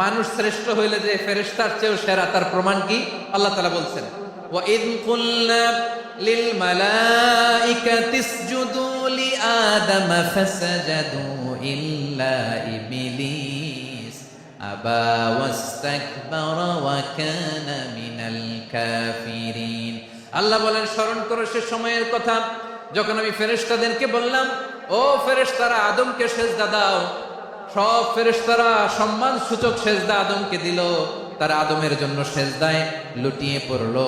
মানুষ শ্রেষ্ঠ হইলে যে ফেরেশতার চেয়েও সেরা, তার প্রমাণ কি? আল্লাহ তাআলা বলছেন, ওয়া ইয কুলনা লিল মালাইকাতি ইসজুদু লিআদামা ফাসাজাদু ইল্লা ইবলিস আবা ওয়াস্তাকবারা ওয়া কানা মিনাল কাফিরিন। আল্লাহ বলেন, স্মরণ করো সে সময়ের কথা যখন আমি ফেরেশতাদেরকে বললাম, ও ফেরেশতারা আদমকে সেজদা দাও। সব ফেরেশতারা সম্মান সূচক সেজদা আদমকে দিল। তারা আদমের জন্য সেজদায় লুটিয়ে পড়লো,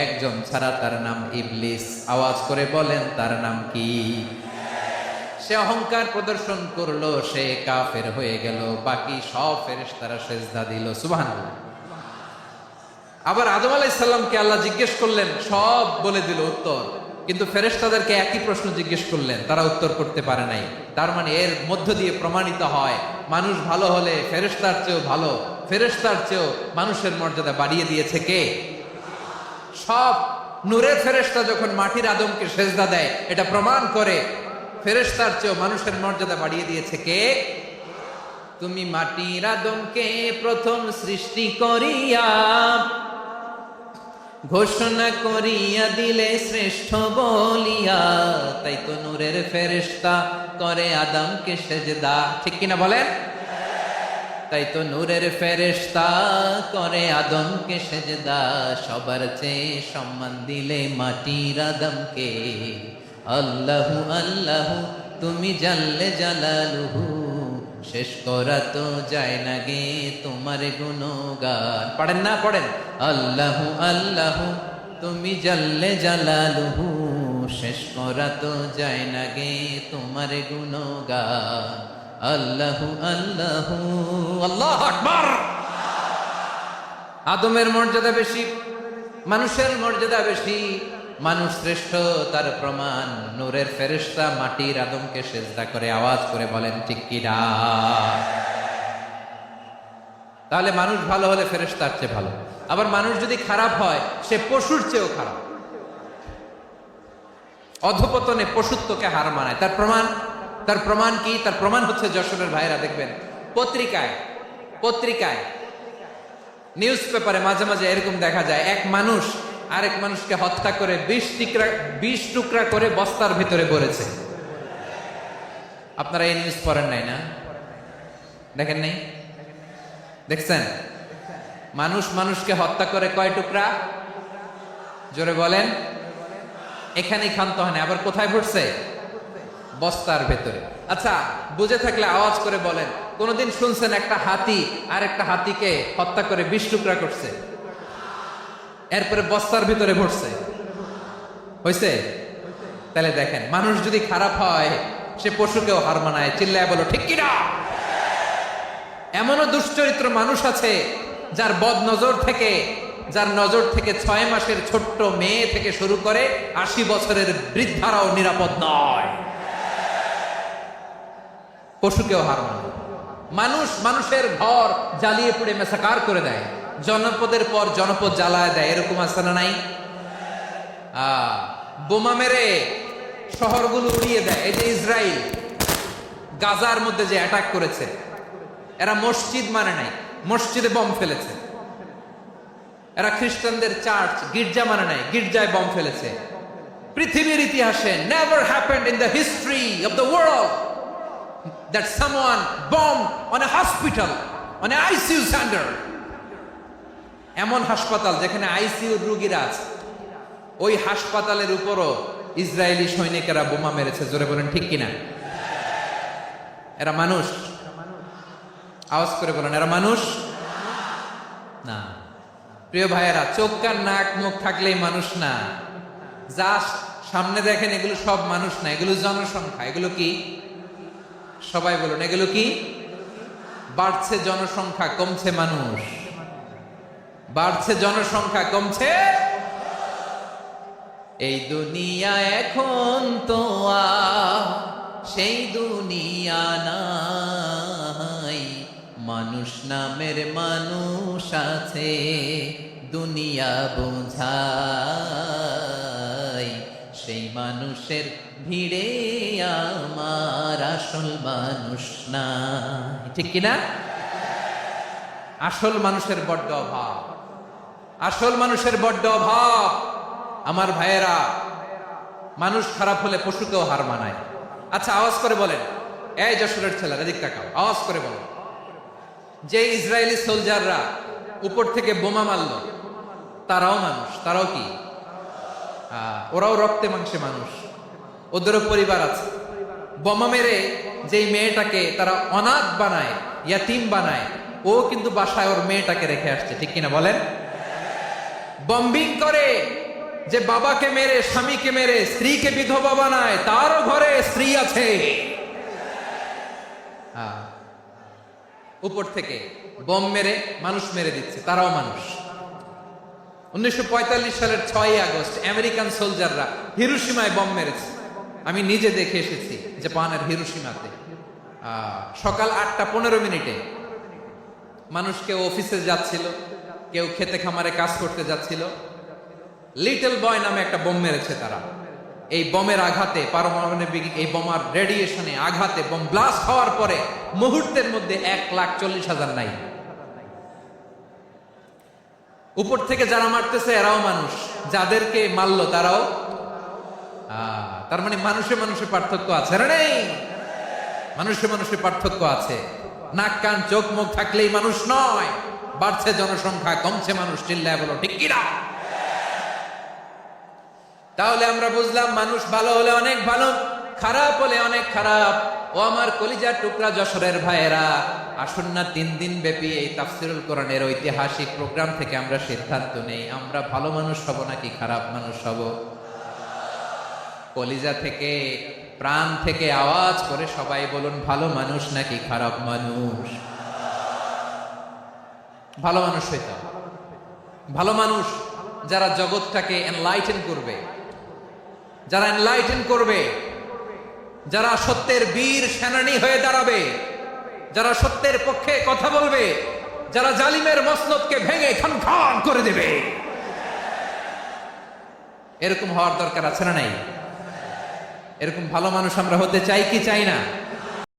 একজন ছাড়া, তার নাম ইবলিস। আওয়াজ করে বলেন, তার নাম কি? সে অহংকার প্রদর্শন করলো, সে কাফের হয়ে গেল। বাকি সব ফেরেশতারা সেজদা দিল। সুবহানাল্লাহ। আবার আদম আলাইহিস সালামকে আল্লাহ জিজ্ঞেস করলেন, সব বলে দিল উত্তর, কিন্তু ফেরেশতাদেরকে একই প্রশ্ন জিজ্ঞেস করলেন, তারা উত্তর করতে পারে নাই। তার মানে এর মধ্য দিয়ে প্রমাণিত হয়, মানুষ ভালো হলে ফেরেশতার চেয়েও ভালো, ফেরেশতার চেয়েও মানুষের মর্যাদা বাড়িয়ে দিয়েছে কে? সব নূরের ফেরেশতা যখন মাটির আদমকে সেজদা দেয়, এটা প্রমাণ করে ফেরেশতার চেয়েও মানুষের মর্যাদা বাড়িয়ে দিয়েছে কে? তুমি মাটির আদমকে প্রথম সৃষ্টি করিয়া ঘোষণা করিয়া দিলে শ্রেষ্ঠ বলিয়া, তাই তো নূরের ফেরেশতা করে আদমকে সেজদা। ঠিক কিনা বলেন? তাই তো নূরের ফেরেশতা করে আদমকে সেজদা। সবার চেয়ে সম্মান দিলে মাটির আদমকে। আল্লাহু আল্লাহু তুমি জাল্লে জালালুহু, শেষ করা তো যায় না গে তোমার গুণগান। পড়েন না? পড়েন। আল্লাহু আল্লাহু তুমি জাল্লে জালালুহু, শেষ করা তো যায় না গে তোমার গুণগান। আল্লাহু আল্লাহু। আল্লাহু আকবার। আদমের মর্যাদা বেশি, মানুষের মর্যাদা বেশি। মানুষ শ্রেষ্ঠ, তার প্রমাণ নূরের ফেরেশতা মাটির আদমকে সেজদা করে। আওয়াজ করে বলেন ঠিক কিনা? তাহলে মানুষ ভালো হলে ফেরেশতার চেয়ে ভালো। আবার মানুষ যদি খারাপ হয়, সে পশুর চেয়েও খারাপ। অধপতনে পশুত্বকে হার মানায়। তার প্রমাণ কি? তার প্রমাণ হচ্ছে, যশোরের ভাইরা দেখবেন পত্রিকায় নিউজ পেপারে মাঝে মাঝে এরকম দেখা যায়, এক মানুষ আরেক মানুষকে হত্যা করে 20 টুকরা করে বস্তার ভিতরে ভরেছে। আপনারা এই নিউজ পড়েন নাই না? দেখেন নাই? দেখছেন? মানুষ মানুষকে হত্যা করে কয় টুকরা? জোরে বলেন। এখানেই ক্ষান্ত হয় না, আবার কোথায় ভরছে? বস্তার ভেতরে। আচ্ছা, বুঝে থাকলে আওয়াজ করে বলেন, কোনদিন শুনছেন একটা হাতি আর একটা হাতিকে হত্যা করে 20 টুকরা করছে, এরপরে বস্তার ভিতরে ভরছে? হয়েছে? তাহলে দেখেন, মানুষ যদি খারাপ হয়, সে পশুকেও হার মানায়। চিল্লায় বলো ঠিক কিনা? এমনও দুশ্চরিত্র মানুষ আছে, যার নজর থেকে 6 মাসের ছোট্ট মেয়ে থেকে শুরু করে 80 বছরের বৃদ্ধারাও নিরাপদ নয়। পশুকেও হার মানে। মানুষের ঘর জ্বালিয়ে পুড়ে মেসাকার করে দেয়, জনপদের পর জনপদ জ্বালায় দেয়। এরকম আছে না নাই? বোমা মেরে শহরগুলো উড়িয়ে দেয়। এই যে ইসরায়েল গাজার মধ্যে যে অ্যাটাক করেছে, এরা মসজিদ মানে নাই, মসজিদে বম ফেলেছে। এরা খ্রিস্টানদের চার্চ গির্জা মানে নাই, গির্জায় বম ফেলেছে। পৃথিবীর ইতিহাসে never happened in the history of the world that someone bombed on a hospital, on an ICU center. এমন হাসপাতাল যেখানে আইসিইউর রোগীরা আছে, ওই হাসপাতালের উপরও ইসরায়েলি সৈনিকেরা বোমা মেরেছে। জোরে বলেন ঠিক কিনা? এরা মানুষ? আওয়াজ করে বলেন, এরা মানুষ না। প্রিয় ভাইয়েরা, চোখ কান নাক মুখ থাকলেই মানুষ না। যা সামনে দেখেন এগুলো সব মানুষ না, এগুলো জনসংখ্যা। এগুলো কি? সবাই বলুন, এগুলো কি? বাড়ছে জনসংখ্যা, কমছে মানুষ। বাড়ছে জনসংখ্যা, কমছে। এই দুনিয়া এখন তো সেই দুনিয়া নাই, মানুষ নামের মানুষ আছে, দুনিয়া বোঝাই। সেই মানুষের ভিড়ে আমার আসল মানুষ না। ঠিক কিনা? আসল মানুষের বড্ড অভাব, আসল মানুষের বড্ড অভাব। আমার ভাইয়েরা, মানুষ খারাপ হলে পশুকেও হার মানায়। আচ্ছা, আওয়াজ করে বলেন, এই যশোরের ছেলেরা এদিক তাকাও, আওয়াজ করে বলেন, যে ইসরায়েলি সোলজাররা উপর থেকে বোমা মারলো, তারাও মানুষ? তারাও কি? ওরাও রক্তে মাংসে মানুষ, ওদেরও পরিবার আছে। বোমা মেরে যেই মেয়েটাকে তারা অনাথ বানায়, ইয়াতিম বানায়, ও কিন্তু বাসায় ওর মেয়েটাকে রেখে আসছে, ঠিক কিনা বলেন? বম্বিং করে যে বাবাকে মেরে, স্বামীকে মেরে স্ত্রীকে বিধবা বানায়, তারও ঘরে স্ত্রী আছে। উপর থেকে বম মেরে মানুষ মেরে দিচ্ছে, তারাও মানুষ। 1945 সালের 6ই আগস্ট আমেরিকান সোলজাররা হিরোশিমায় বম মেরেছে। আমি নিজে দেখে এসেছি জাপানের হিরোশিমাতে। সকাল 8:15 মানুষ কেউ অফিসে যাচ্ছিল, কেউ খেতে খামারে কাজ করতে যাচ্ছিল। লিটল বয় নামে একটা বোম মেরেছে তারা। এই বোমের আঘাতে, পারমাণবিক এই বোমার রেডিয়েশনে আঘাতে, বোম ব্লাস্ট হওয়ার পরে মুহূর্তের মধ্যে 1,40,000 নাই। উপর থেকে যারা মারতেছে এরাও মানুষ, যাদেরকে মারলো তারাও। তার মানে মানুষে মানুষে পার্থক্য আছে না? নেই? মানুষে মানুষে পার্থক্য আছে। নাক কান চোখ মুখ থাকলেই মানুষ নয়। বাড়ছে জনসংখ্যা, কমছে মানুষ, চিল্লায় বলো ঠিক কিনা? তাহলে আমরা বুঝলাম মানুষ ভালো হলে অনেক ভালো, খারাপ হলে অনেক খারাপ। ও আমার কলিজার টুকরা যশোরের ভাইয়েরা, আসুন না 3 দিন ব্যাপী এই তাফসিরুল কোরআনের ঐতিহাসিক প্রোগ্রাম থেকে আমরা সিদ্ধান্ত নেই, আমরা ভালো মানুষ হব নাকি খারাপ মানুষ হব। কলিজা থেকে, প্রাণ থেকে আওয়াজ করে সবাই বলুন, ভালো মানুষ নাকি খারাপ মানুষ? ভালো মানুষ হইতে হবে। ভালো মানুষ যারা জগৎটাকে এনলাইটেন করবে, যারা এনলাইটেন করবে, যারা সত্যের বীর সেনানী হয়ে দাঁড়াবে, যারা সত্যের পক্ষে কথা বলবে, যারা জালিমের মসনদকে ভেঙে খান খান করে দেবে, এরকম হওয়ার দরকার আছে না নাই? এরকম ভালো মানুষ আমরা হতে চাই কি চাই না?